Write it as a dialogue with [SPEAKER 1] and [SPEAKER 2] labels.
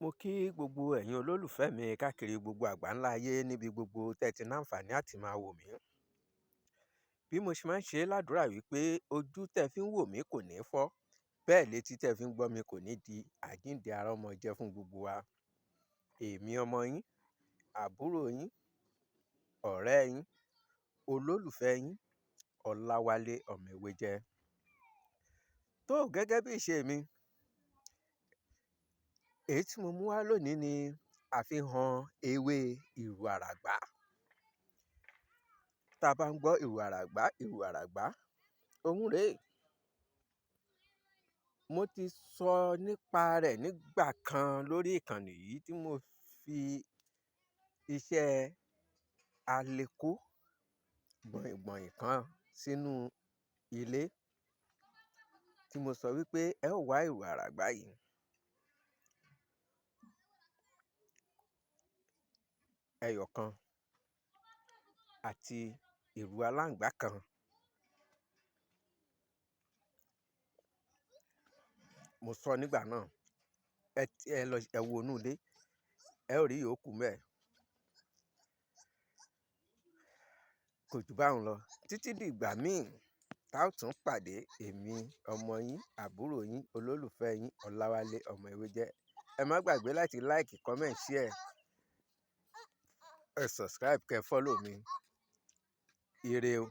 [SPEAKER 1] Mo kí gbogbo ẹ̀yin olólùfẹ́ mi káàkiri gbogbo àgbáńlá ayé níbi gbogbo tẹ́ ti náǹfààní àti máa wò mí. Bí mo ṣe máa ń ṣe ládùúrà wípé ojú tẹ́ fi ń wò mí kò ní fọ́, bẹ́ẹ̀ létí tẹ́ fi ń gbọ́ mi kò ní di. Àjíǹde ara ó máa jẹ́ fún gbogbo wa. Èmi ọmọ yín, àbúrò yín, ọ̀rẹ́ yín, olólùfẹ́ yín, Ọláwálé ọmọ Ewéjẹ. Tó gẹ́gẹ́ bí ìṣe mi, èyí tí mo mú wá lónìí ni àfihàn ewé ìrù àràgbá. Tá a bá ń gbọ́ ìrù àràgbá, òun rèé. Mo ti sọ nípa rẹ̀ nígbà kan lórí ìkànnì yìí tí mo fi iṣẹ́ aleko gbọ̀nyìngbọ̀nyìn kan sínú ilé tí mo sọ wípé ẹ ó wá ìrù àràgbá yìí. Ẹyọ kan àti ìrù aláǹgbá kan. Mo sọ nígbà náà, ẹ wo inú ilé, ẹ ó rí ìyókù ńbẹ̀. Kò jù báhun lọ. Títí di ìgbà míì tá ó tún pàdé, èmi ọmọ yín, àbúrò yín, olólùfẹ́ yín, Ọláwálé ọmọ Ewéjẹ. Ẹ má gbàgbé láti like, comment, share, ẹ subscribe, kẹ́ follow mi. Ire o.